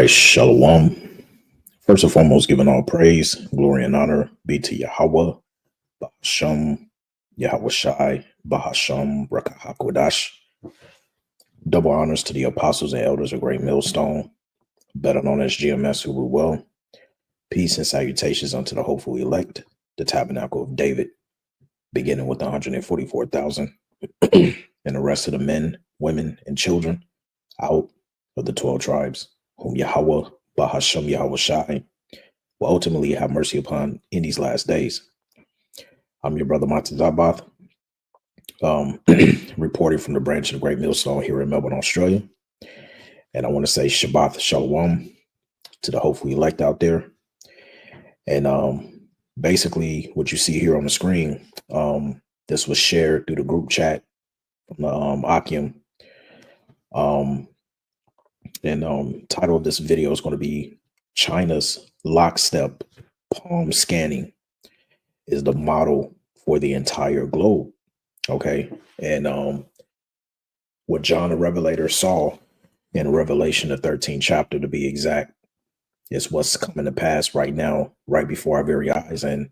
right, Shalom. First and foremost, giving all praise, glory, and honor be to Yahweh, Bahasham, Yahweh Shai, Bahasham, Rakahakwadash. Double honors to the apostles and elders of Great Millstone, better known as GMS, who rule well. Peace and salutations unto the hopeful elect, the tabernacle of David, beginning with the 144,000, and the rest of the men, women, and children out of the 12 tribes, whom Yahweh, Bahasham, Yahweh Shai, will ultimately have mercy upon in these last days. I'm your brother Monty Zabath, reporting from the branch of the Great Millstone here in Melbourne, Australia. And I want to say Shabbat Shalom to the hopeful elect out there. And basically what you see here on the screen, this was shared through the group chat from the Akim. Title of this video is going to be China's Lockstep palm scanning is the model for the entire globe. Okay. And what John the Revelator saw in Revelation, the 13th chapter to be exact, is what's coming to pass right now, right before our very eyes. And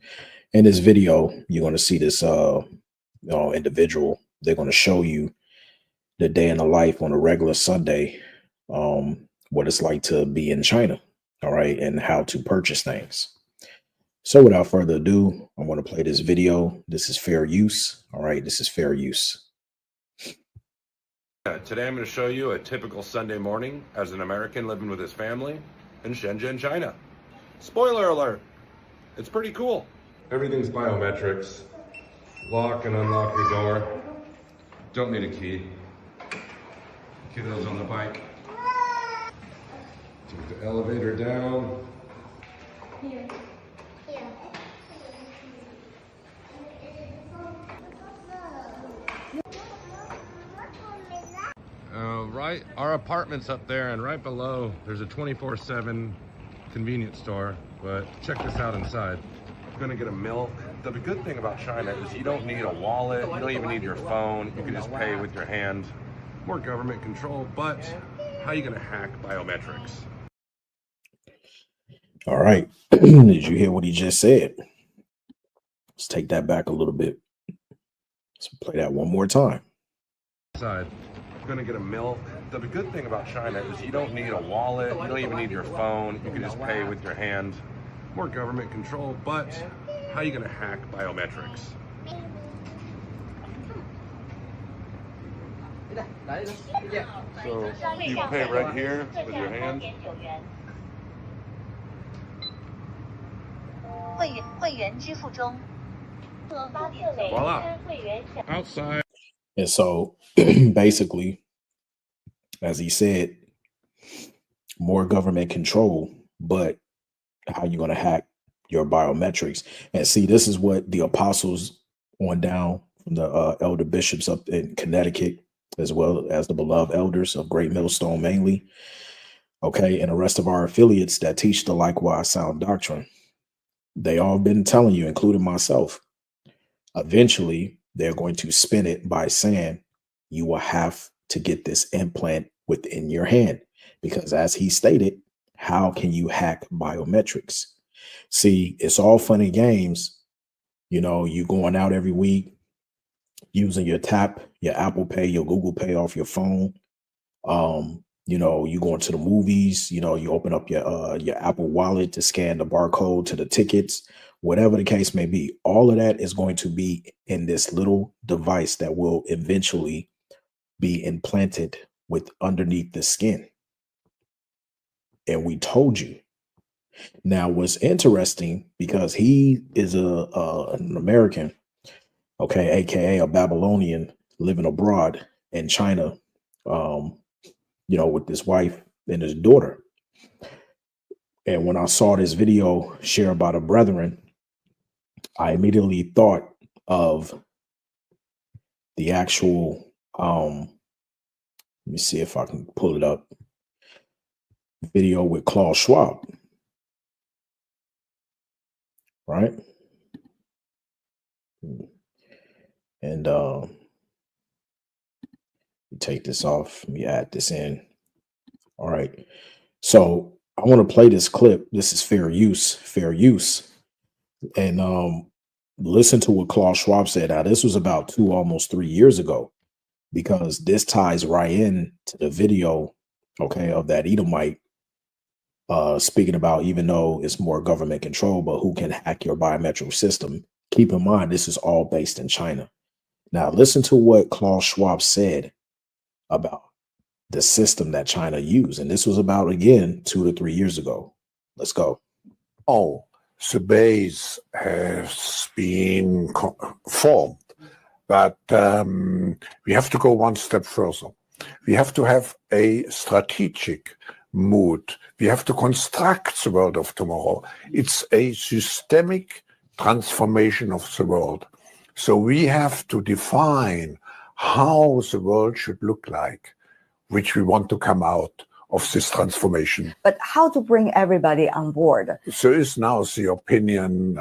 in this video, you're going to see this individual. They're going to show you the day in the life on a regular Sunday, what it's like to be in China, all right, and how to purchase things. So without further ado, I want to play this video. This is fair use. All right, this is fair use. Today I'm going to show you a typical Sunday morning as an American living with his family in Shenzhen, China. Spoiler alert, it's pretty cool. Everything's biometrics. Lock and unlock your door. Don't need a key. Kiddos on the bike. Take the elevator down. Here. Right, our apartment's up there, and right below there's a 24/7 convenience store. But check this out inside. You're gonna get a milk. The good thing about China is you don't need a wallet. You don't even need your phone. You can just pay with your hand. More government control, but how are you gonna hack biometrics? All right. Did you hear what he just said? Let's take that back a little bit. Let's play that one more time. Inside. You're gonna get a milk. The good thing about China is you don't need a wallet. You don't even need your phone. You can just pay with your hand. More government control, but how are you gonna hack biometrics? So you pay right here with your hand. Voila. Outside. And so basically, as he said, more government control, but how you going to hack your biometrics. And see, this is what the apostles on down from the elder bishops up in Connecticut, as well as the beloved elders of Great Millstone mainly, okay, and the rest of our affiliates that teach the likewise sound doctrine. They all been telling you, including myself, eventually they're going to spin it by saying you will have to get this implant within your hand, because as he stated, how can you hack biometrics? See, it's all fun and games. You know, you going out every week using your tap, your Apple Pay, your Google Pay off your phone. You know, you going to the movies, you know, you open up your Apple Wallet to scan the barcode to the tickets, whatever the case may be. All of that is going to be in this little device that will eventually be implanted with underneath the skin. And we told you. Now, what's interesting, because he is an American, okay, aka a Babylonian living abroad in China, you know, with his wife and his daughter. And when I saw this video shared by the brethren, I immediately thought of the actual, let me see if I can pull it up, video with Klaus Schwab, right? And take this off. Let me add this in. All right. So I want to play this clip. This is fair use, fair use. And listen to what Klaus Schwab said. Now, this was about almost 3 years ago, because this ties right in to the video, okay, of that Edomite speaking about, even though it's more government control, but who can hack your biometric system. Keep in mind, this is all based in China. Now, listen to what Klaus Schwab said about the system that China used. And this was about, again, 2 to 3 years ago. Let's go. Oh, the base has been formed, but we have to go one step further. We have to have a strategic mood. We have to construct the world of tomorrow. It's a systemic transformation of the world. So we have to define how the world should look like, which we want to come out of this transformation. But how to bring everybody on board? There is now the opinion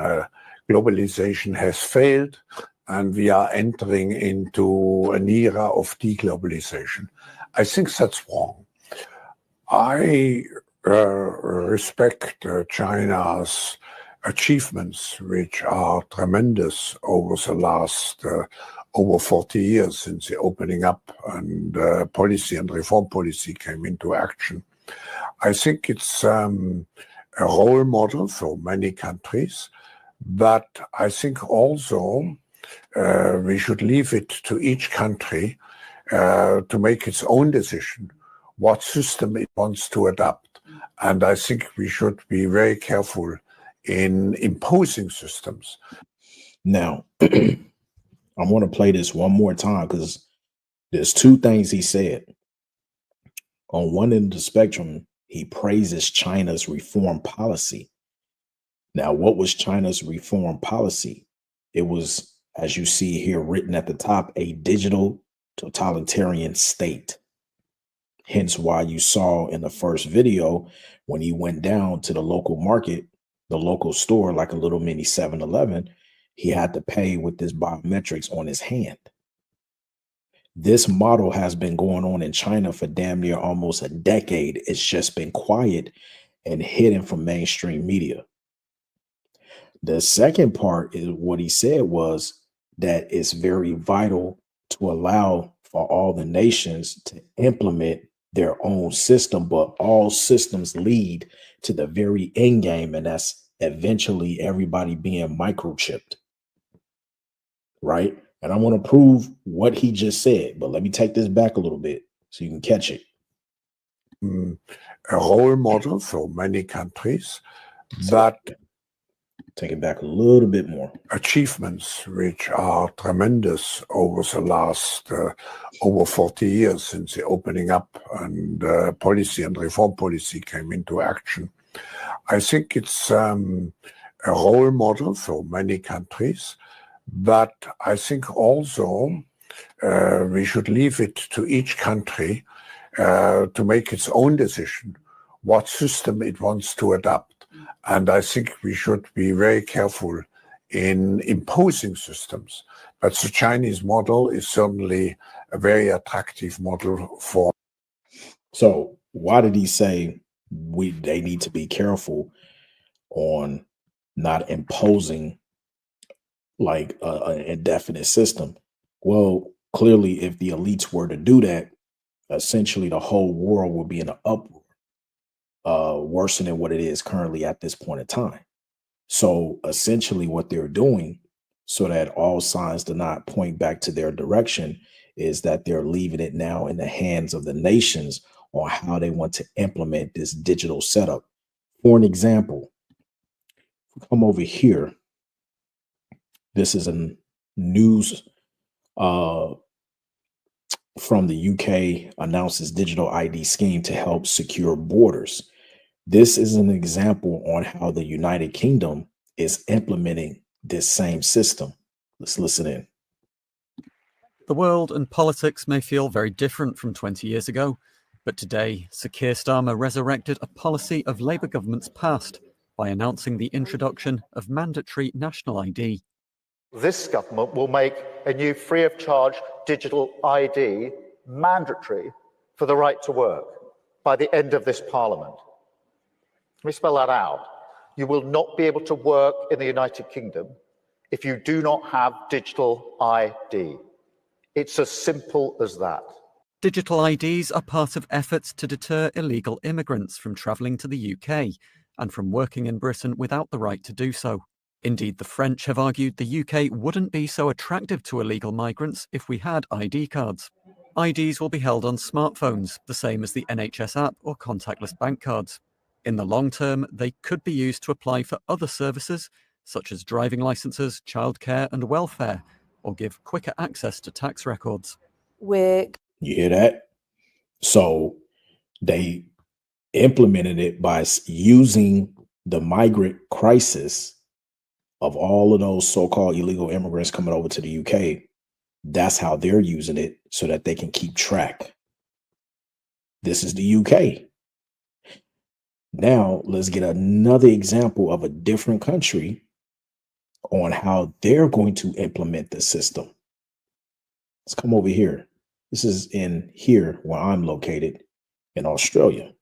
globalization has failed and we are entering into an era of deglobalization. I think that's wrong. I respect China's achievements, which are tremendous over the last over 40 years since the opening up and policy and reform policy came into action. I think it's a role model for many countries, but I think also we should leave it to each country to make its own decision what system it wants to adopt. And I think we should be very careful in imposing systems. Now, I want to play this one more time because there's two things he said. On one end of the spectrum, he praises China's reform policy. Now, what was China's reform policy? It was, as you see here written at the top, a digital totalitarian state. Hence why you saw in the first video, when he went down to the local market, the local store, like a little mini 7-Eleven, he had to pay with this biometrics on his hand. This model has been going on in China for damn near almost a decade. It's just been quiet and hidden from mainstream media. The second part is what he said was that it's very vital to allow for all the nations to implement their own system, but all systems lead to the very end game, and that's eventually everybody being microchipped, right? And I want to prove what he just said, but let me take this back a little bit so you can catch it. A role model for many countries, but take it back a little bit more. Achievements which are tremendous over the last over 40 years since the opening up and policy and reform policy came into action. I think it's a role model for many countries, but I think also we should leave it to each country to make its own decision what system it wants to adopt. And I think we should be very careful in imposing systems. But the Chinese model is certainly a very attractive model for. So why did he say they need to be careful on not imposing like an indefinite system? Well, clearly, if the elites were to do that, essentially the whole world would be in an uproar, worse than what it is currently at this point in time. So essentially what they're doing, so that all signs do not point back to their direction, is that they're leaving it now in the hands of the nations on how they want to implement this digital setup. For an example, come over here. This is a news from the UK announces digital ID scheme to help secure borders. This is an example on how the United Kingdom is implementing this same system. Let's listen in. The world and politics may feel very different from 20 years ago, but today, Sir Keir Starmer resurrected a policy of Labour government's past by announcing the introduction of mandatory national ID. This government will make a new free-of-charge digital ID mandatory for the right to work by the end of this Parliament. Let me spell that out. You will not be able to work in the United Kingdom if you do not have digital ID. It's as simple as that. Digital IDs are part of efforts to deter illegal immigrants from travelling to the UK and from working in Britain without the right to do so. Indeed, the French have argued the UK wouldn't be so attractive to illegal migrants if we had ID cards. IDs will be held on smartphones, the same as the NHS app or contactless bank cards. In the long term, they could be used to apply for other services, such as driving licenses, childcare and welfare, or give quicker access to tax records. You hear that? So they implemented it by using the migrant crisis of all of those so-called illegal immigrants coming over to the UK. That's how they're using it so that they can keep track. This is the UK. Now let's get another example of a different country on how they're going to implement the system. Let's come over here. This is in here where I'm located in Australia.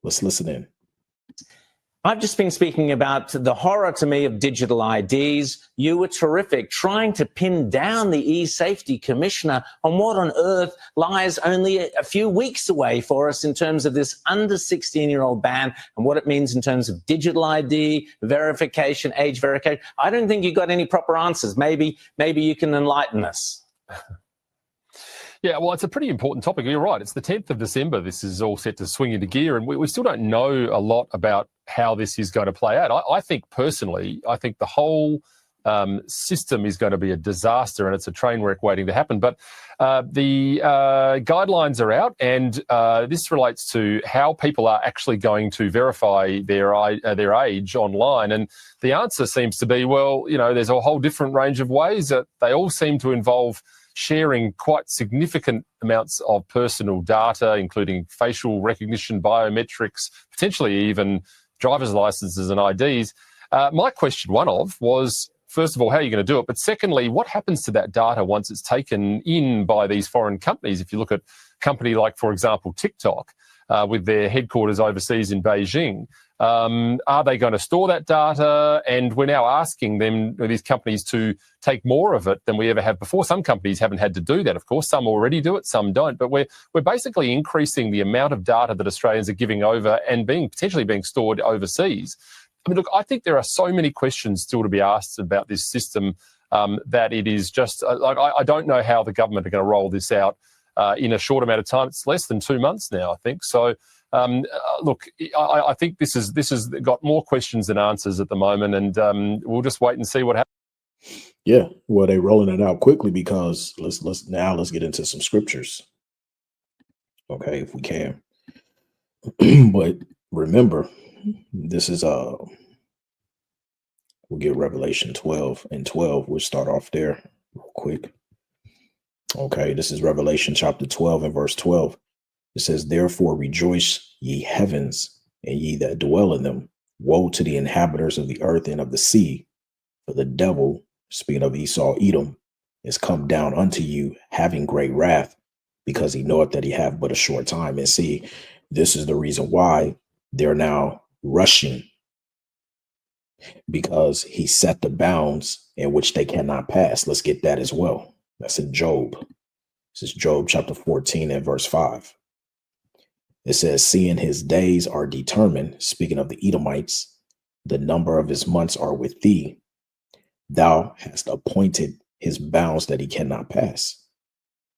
Let's listen in. I've just been speaking about the horror to me of digital IDs. You were terrific, trying to pin down the e-safety commissioner on what on earth lies only a few weeks away for us in terms of this under 16-year-old ban and what it means in terms of digital ID, verification, age verification. I don't think you got any proper answers. Maybe you can enlighten us. Yeah, well, it's a pretty important topic. You're right. It's the 10th of December. This is all set to swing into gear, and we still don't know a lot about how this is going to play out. I think personally, the whole system is going to be a disaster, and it's a train wreck waiting to happen. But the guidelines are out, and this relates to how people are actually going to verify their age online. And the answer seems to be, well, there's a whole different range of ways that they all seem to involve sharing quite significant amounts of personal data, including facial recognition, biometrics, potentially even driver's licenses and IDs. My question, was, first of all, how are you going to do it? But secondly, what happens to that data once it's taken in by these foreign companies? If you look at a company like, for example, TikTok, with their headquarters overseas in Beijing, are they going to store that data? And we're now asking them, these companies, to take more of it than we ever have before. Some companies haven't had to do that, of course. Some already do it, some don't. But we're basically increasing the amount of data that Australians are giving over and potentially being stored overseas. I mean, look, I think there are so many questions still to be asked about this system that it is just I don't know how the government are going to roll this out in a short amount of time. It's less than 2 months now, I think. So, look, I think this has got more questions than answers at the moment, and we'll just wait and see what happens. Yeah, well, they're rolling it out quickly because let's get into some scriptures. Okay, if we can. But remember, this is we'll get Revelation 12 and 12. We'll start off there real quick. Okay, this is Revelation chapter 12 and verse 12. It says, "Therefore rejoice, ye heavens, and ye that dwell in them. Woe to the inhabitants of the earth and of the sea, for the devil," speaking of Esau, Edom, "is come down unto you, having great wrath, because he knoweth that he hath but a short time." And see, this is the reason why they're now rushing, because he set the bounds in which they cannot pass. Let's get that as well. That's in Job. This is Job chapter 14 and verse 5. It says, "Seeing his days are determined," speaking of the Edomites, "the number of his months are with thee. Thou hast appointed his bounds that he cannot pass."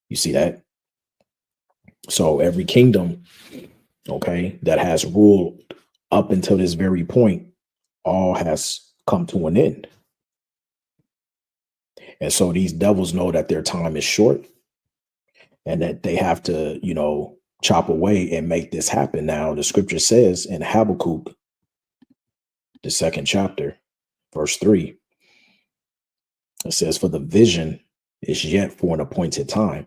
You see that? So every kingdom, okay, that has ruled up until this very point, all has come to an end. And so these devils know that their time is short and that they have to, chop away and make this happen. Now, the scripture says in Habakkuk, the 2nd chapter, verse 3, it says, "For the vision is yet for an appointed time,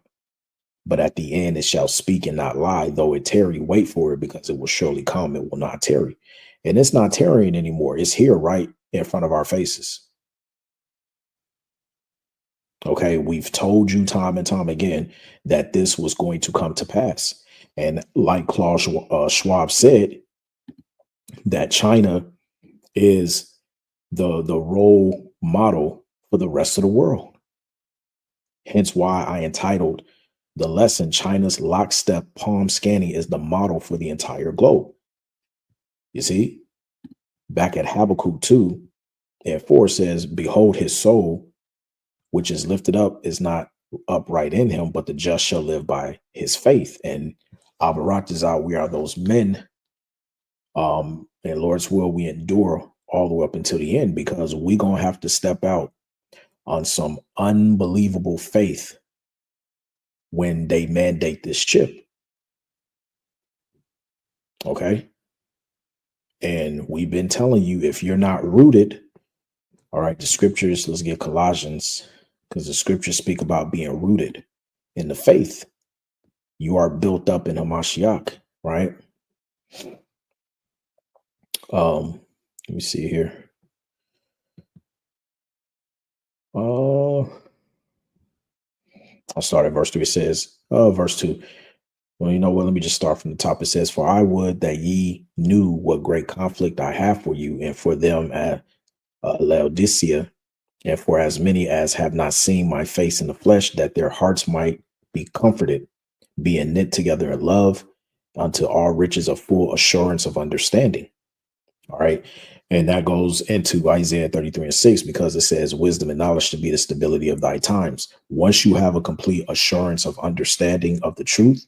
but at the end it shall speak and not lie. Though it tarry, wait for it, because it will surely come. It will not tarry." And it's not tarrying anymore. It's here right in front of our faces. Okay, we've told you time and time again that this was going to come to pass. And like Klaus Schwab said, that China is the role model for the rest of the world. Hence why I entitled the lesson, China's Lockstep palm scanning is the model for the entire globe. You see, back at Habakkuk 2 and 4 says, behold, his soul, which is lifted up, is not upright in him, but the just shall live by his faith. And Abarak we are those men. And Lord's will, we endure all the way up until the end, because we're going to have to step out on some unbelievable faith when they mandate this chip. Okay. And we've been telling you, if you're not rooted, all right, the scriptures, let's get Colossians, because the scriptures speak about being rooted in the faith. You are built up in Hamashiach, right? Let me see here. I'll start at verse 3. It says, verse 2. Well, you know what? Let me just start from the top. It says, for I would that ye knew what great conflict I have for you and for them at Laodicea, and for as many as have not seen my face in the flesh, that their hearts might be comforted, being knit together in love unto all riches of full assurance of understanding. All right. And that goes into Isaiah 33:6, because it says wisdom and knowledge to be the stability of thy times. Once you have a complete assurance of understanding of the truth,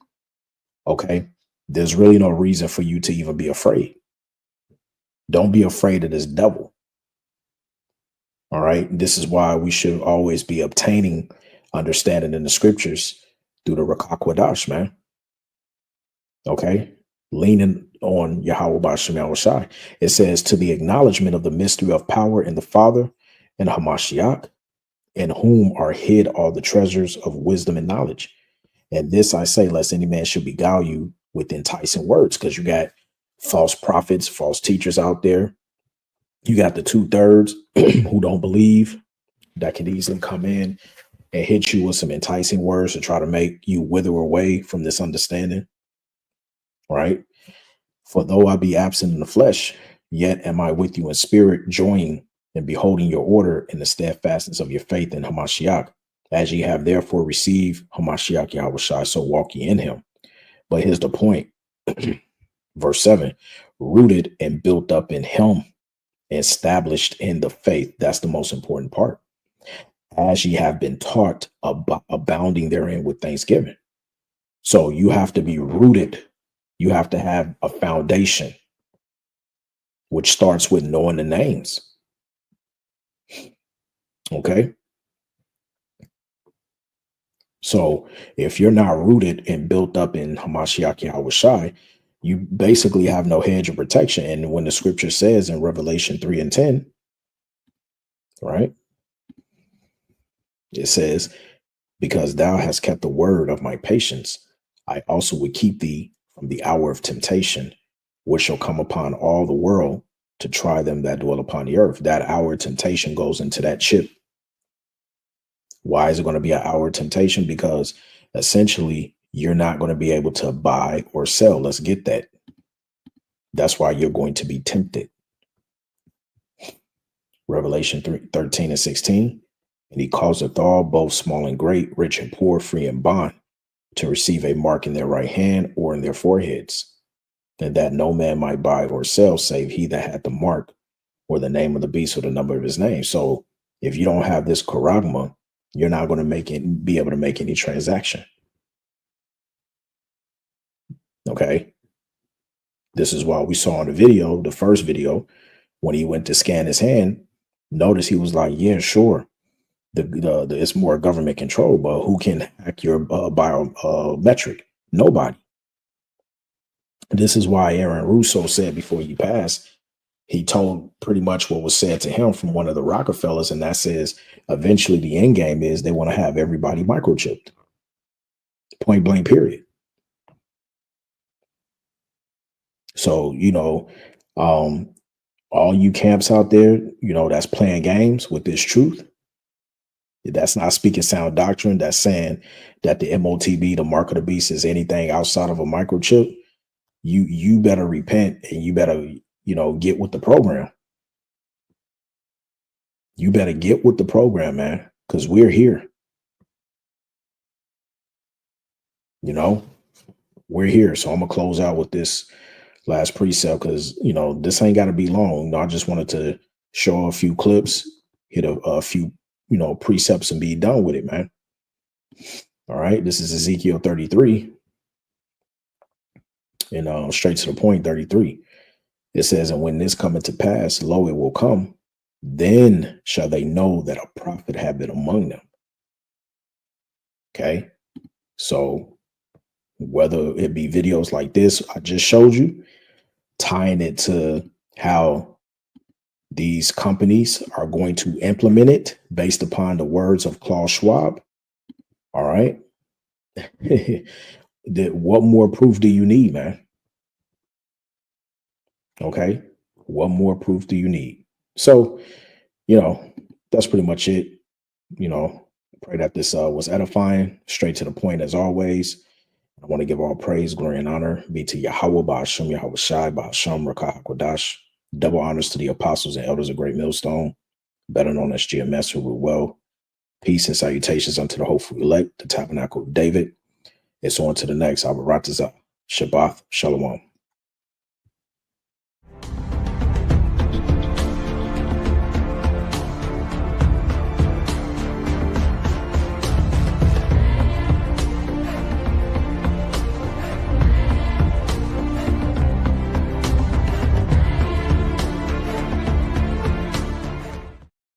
okay, there's really no reason for you to even be afraid. Don't be afraid of this devil. All right. This is why we should always be obtaining understanding in the scriptures through the Rakakwadash, man. Okay. Leaning on Yahweh Bashem Yahushai. It says, to the acknowledgement of the mystery of power in the Father and Hamashiach, in whom are hid all the treasures of wisdom and knowledge. And this I say, lest any man should beguile you with enticing words, because you got false prophets, false teachers out there. You got the 2/3 who don't believe, that can easily come in and hit you with some enticing words to try to make you wither away from this understanding. Right? For though I be absent in the flesh, yet am I with you in spirit, joining and beholding your order in the steadfastness of your faith in Hamashiach. As ye have therefore received Hamashiach Yahushua, so walk ye in him. But here's the point. Verse 7, rooted and built up in him, established in the faith. That's the most important part. As ye have been taught, abounding therein with thanksgiving. So you have to be rooted. You have to have a foundation, which starts with knowing the names. Okay. So if you're not rooted and built up in Hamashiach Yahushai, you basically have no hedge of protection. And when the scripture says in Revelation 3:10, right, it says, because thou hast kept the word of my patience, I also would keep thee from the hour of temptation, which shall come upon all the world to try them that dwell upon the earth. That hour of temptation goes into that chip. Why is it going to be an hour of temptation? Because essentially you're not going to be able to buy or sell. Let's get that. That's why you're going to be tempted. Revelation 13:16. And he causeth all, both small and great, rich and poor, free and bond, to receive a mark in their right hand or in their foreheads, and that no man might buy or sell save he that had the mark or the name of the beast or the number of his name. So if you don't have this charagma, you're not going to be able to make any transaction. Okay. This is why we saw in the video, the first video, when he went to scan his hand, notice he was like, yeah, sure. It's more government control, but who can hack your biometric? Nobody. This is why Aaron Russo said before he passed, he told pretty much what was said to him from one of the Rockefellers, and that says eventually the end game is they want to have everybody microchipped. Point blank, period. So, all you camps out there, that's playing games with this truth. That's not speaking sound doctrine. That's saying that the MOTB, the mark of the beast, is anything outside of a microchip. You better repent, and you better, get with the program. You better get with the program, man, because we're here. We're here. So I'm going to close out with this last precept because, this ain't got to be long. I just wanted to show a few clips, hit a few, precepts and be done with it, man. All right. This is Ezekiel 33 and straight to the point, 33. It says, and when this cometh to pass, lo, it will come. Then shall they know that a prophet have been among them. Okay. So whether it be videos like this I just showed you, tying it to how these companies are going to implement it based upon the words of Klaus Schwab. All right. What more proof do you need, man? Okay. What more proof do you need? So, that's pretty much it. Pray that this was edifying, straight to the point as always. I want to give all praise, glory, and honor be to Yahweh, Ba'ashem, Yahweh Shai, Ba'ashem, Rakah HaKodash. Double honors to the apostles and elders of Great Millstone, better known as GMS, who rule well. Peace and salutations unto the hopeful elect, the tabernacle of David. It's on to the next. Shabbat Shalom.